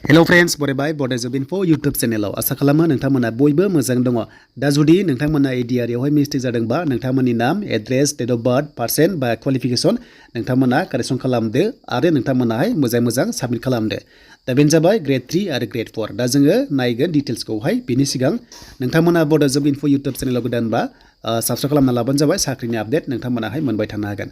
Hello friends, bye Bodo Info YouTube channel आसा खालामो नोंथांमोना बयबो मोजां दङ। दा जुदि नोंथांमोना ADRE-आवहाय मिस्टेक जादोंबा नोंथांमोननि नाम, address, date of birth, percent बा क्वालिफिकेशन नोंथांमोना कारेक्शन खालामदो आरो नोंथांमोनाहाय मोजां साबमिट खालामदो। दा बेनो जाबाय Gr.3 आरो Gr.4। दा जोङो नायगोन डिटेल्सखौहाय बिनि सिगां नोंथांमोना Bodo Info YouTube चैनेलाव गोदानबा साबस्क्राइब खालामना लाबानो जाबाय। साख्रिनि आपडेट नोंथांमोनाहाय मोनबाय थानो हागोन।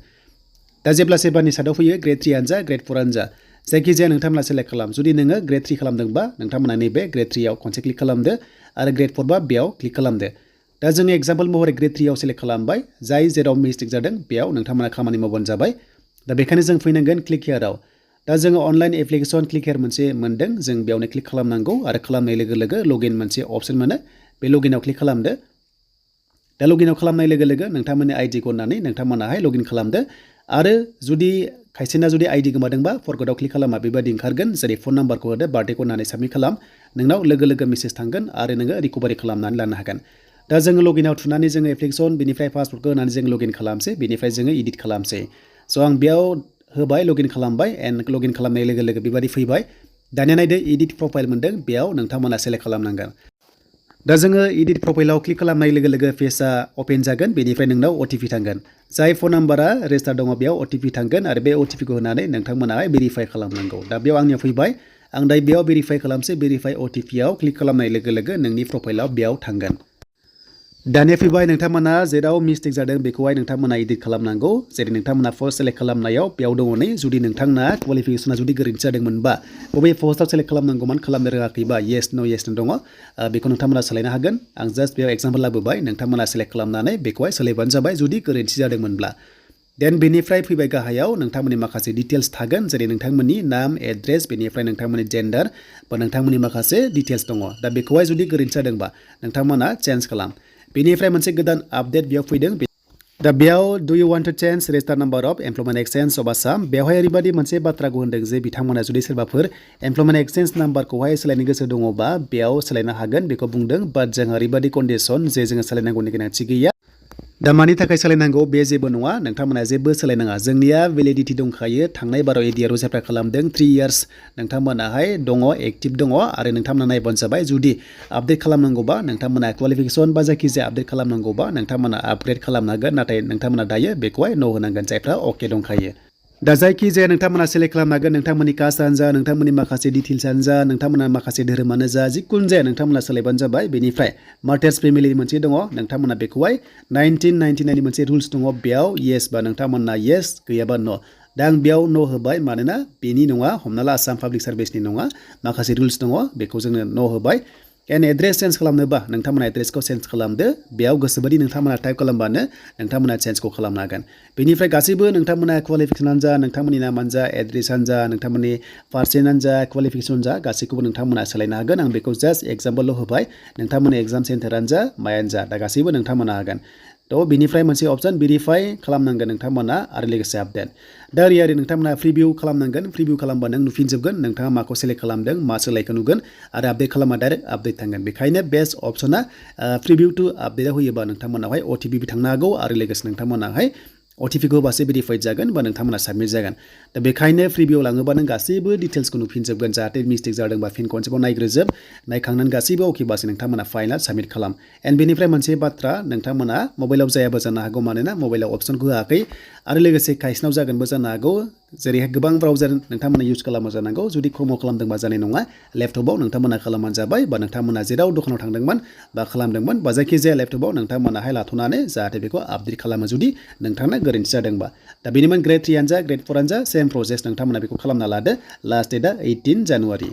दा जेब्ला सेबारनि साइडआव फैयो Gr.3 आनो जा Gr.4 आनो जा जायखिजाया नोंथांमोना सेलेक्ट खालाम। जुदि नोङो Gr.3 खालामदोंबा नोंथांमोना नैबे Gr.3 आव खनसे क्लिक खालामदो आरो Gr.4 बा बेयाव क्लिक खालामदो। दा जोङो एग्जाम्पल महरै Gr.3 आव सेलेक्ट खालामबाय। जाय जेराव मिस्टेक जादों बेयाव नोंथांमोना खामानि मावबानो जाबाय। दा बेखायनो जों फैनांगोन क्लिक हियाराव। दा जोङो अनलाइन एप्लिकेशन क्लिक हियार मोनसे मोनदों। जों बेयावनो क्लिक खालामनांगौ आरो खालामनाय लोगो लोगो लगिन मोनसे अपसन मोनो। बे लगिनाव क्लिक खालामदो। दा लगिनाव खालामनाय लोगो लोगो नोंथांमोननि आइडि खौ होनानै नोंथांमोनाहाय लगइन खालामदो आरो जुदि खायसेना जुदि आइडि गोमादोंबा फरगटआव क्लिक खालामा बेबायदि ओंखारगोन। जेरै फन नाम्बारखौ होदो, बार्थडेखौ होनानै साबमिट खालाम। नोंनाव लोगो लोगो मेसेज थांगोन आरो नोङो रिकभारि खालामनानै लानो हागोन। दा जोङो लगिनाव थुनानै जोङो एप्लिकेशन बेनिफ्राय पासवर्डखौ होनानै जों लगइन खालामसै। बेनिफ्राय जोङो एडिट खालामसै। स' आं बेयाव होबाय, लगइन खालामबाय एन्ड लगइन खालामनाय लोगो लोगो बेबायदि फैबाय। दानिया नायदो एडिट प्रफाइल मोनदों। बेयाव नोंथांमोना सेलेक्ट खालामनांगोन। दा जोङो एडिट प्रफाइलाव क्लिक खालामनाय लोगो लोगो पेजआ अपेन जागोन। बेनिफ्राय नोंनाव OTP थांगोन। जाय फन नाम्बारा रेजिस्टार दङ बेयाव OTP थांगोन आरो बे OTP खौ होनानै नोंथांमोनाहाय भेरिफाइ खालामनांगौ। दा बेयाव आंनियाव फैबाय। आं दायो बेयाव भेरिफाइ खालामसै। भेरिफाइ OTP आव क्लिक खालामनाय लोगो लोगो नोंनि प्रफाइलाव बेयाव थांगोन। दानिया फैबाय नोंथांमोना जेराव मिस्टेक जादों बेखौहाय नोंथांमोना एडिट खालामनांगौ। जेरै नोंथांमोना पस्ट सेलेक्ट खालामनायाव बेयाव दङ नै जुदि नोंथांना क्वालिफिकेशना जुदि गोरोन्थि जादोंमोनबा बबे पस्टआव सेलेक्ट खालामनांगौमोन खालामनो रोङाखैबा येस नो दङ। बेखौ नोंथांमोना सोलायनो हागोन। आं जास्ट बेयाव एग्जाम्पल लाबोबाय। नोंथांमोना सेलेक्ट खालामनानै बेखौहाय सोलायबानो जाबाय जुदि गोरोन्थि जादोंमोनब्ला। देन बेनिफ्राय फैबाय गाहायाव नोंथांमोननि माखासे डिटेल्स थागोन। जेरै नोंथांमोननि नाम, एड्रेस, बेनिफ्राय नोंथांमोननि जेन्डार बा नोंथांमोननि माखासे डिटेल्स दङ। दा बेखौहाय जुदि गोरोन्थि जादोंबा नोंथांमोना चेन्ज खालाम। बेनिफ्राय मोनसे गोदान आपडेट बेयाव फैदों। दा बेयाव do you want to change registrar number of employment exchange of Assam. बेवहाय ओरैबायदि मोनसे बाथ्राखौ होनदों जे बिथांमोना जुदि सोरबाफोर एमप्लयमेन्ट एक्सचेन्ज नाम्बारखौहाय सोलायनो गोसो दङबा बेयाव सोलायनो हागोन बेखौ बुंदों। बाट जोंहा ओरैबायदि कन्डिसन जे जोङो सोलायनांगौनि गोनांथि गैया। दा मानि थाखाय सोलायनांगौ बे जेबो नङा। नोंथांमोना जेबो सोलायनाङा। जोंनिया भेलिडिटि दंखायो। थांनाय बाराव ADRE एप्लाइ खालामदों 3 इयार्स नोंथांमोनाहाय दङ, एक्टिभ दङ आरो नोंथांमोना नायबानो जाबाय। जुदि आपडेट खालामनांगौबा नोंथांमोना क्वालिफिकेशन बा जायखिजाया आपडेट खालामनांगौबा नोंथांमोना आपग्रेड खालामनांगोन। नाथाय नोंथांमोना दायो बेखौहाय न' होनांगोन जायफ्रा अके दंखायो। दा जायखिजाया नोंथांमोना सेलेक्ट खालामनांगोन। नोंथांमोननि कास्टआनो जा, नोंथांमोननि माखासे डिटेल्सआनो जा, नोंथांमोना माखासे धोरोमानो जा, जिखुनु जाया नोंथांमोना सोलायबानो जाबाय। बेनिफ्राय मार्टेज फेमिलि मोनसे दङ। नोंथांमोना बेखौहाय 1999 नि मोनसे रुल्स दङ। बेयाव येस बा नोंथांमोना येस, गैयाबा न'। दा आं बेयाव न' होबाय मानोना बेनि नङा। हमना ला आसाम पाब्लिक सार्भिसनि नङा। माखासे रुल्स दङ बेखौ जोङो न' होबाय। एन्ड एड्रेस चेन्ज खालामनोबा नोंथांमोना एड्रेसखौ चेन्ज खालामदो। बेयाव गोसोबायदि नोंथांमोना टाइप खालामबानो नोंथांमोना चेन्जखौ खालामनो हागोन। बेनिफ्राय गासैबो नोंथांमोना क्वालिफिकेशनानो जा, नोंथांमोननि नामानो जा, एड्रेसानो जा, नोंथांमोननि पार्सेन्टआनो जा, क्वालिफिकेशन जा, गासैखौबो नोंथांमोना सोलायनो हागोन। आं बेखौ जास्ट एग्जाम्पल होबाय। नोंथांमोननि एग्जाम सेन्टारानो जा, मायानो जा, दा गासैबो नोंथांमोना हागोन। थ' बिनिफ्राय मोनसे अपसन भेरिफाइ खालामनांगोन नोंथांमोना आरो लोगोसे आपडेट। दा ओरै नोंथांमोना प्रिभिउ खालामनांगोन। प्रिभिउ खालामबा नों नुफिनजोबगोन नोंथाङा माखौ सेलेक्ट खालामदों, मा सोलायखौ नुगोन आरो आपडेट खालामबा डाइरेक्ट आपडेट थांगोन। बेखायनो बेस्ट अपसना प्रिभिउ टु आपडेटआव होयोबा नोंथांमोनावहाय OTP थांनो हागौ आरो लोगोसे नोंथांमोनाहाय OTP खौ होबासो भेरिफाइड जागोन बा नोंथांमोना साबमिट जागोन। दा बेखायनो प्रिभिउ लाङोबा नों गासैबो डिटेल्सखौ नुफिनजोबगोन। जाहाथे मिस्टेक जादोंबा फिन खनसेबाव नायग्रोजोब। नायखांनानै गासैबो अकेबासो नोंथांमोना फाइनाल साबमिट खालाम। एन्ड बेनिफ्राय मोनसे बाथ्रा नोंथांमोना मबाइलाव जायाबो जानो हागौ मानोना मबाइलाव अपसनखौ होआखै आरो लोगोसे खायसेनाव जागोनबो जानो हागौ। जेरैहाय गोबां ब्राउजार नोंथांमोना इउज खालामो जानांगौ। जुदि क्रमआव खालामदोंबा जानाय नङा। लेपटपाव नोंथांमोना खालामबानो जाबाय बा नोंथांमोना जेराव दखानाव थांदोंमोन बा खालामदोंमोन बा जायखिजाया लेपटपाव नोंथांमोनाहाय लाथ'नानै जाहाथे बेखौ आपडेट खालामो जुदि नोंथांना गोरोन्थि जादोंबा। दा बेनिमोन Gr.3 आनो जा Gr.4 आनो जा सेम प्रसेस नोंथांमोना बेखौ खालामना लादो। लास्ट डेटआ 18 जानुवारि।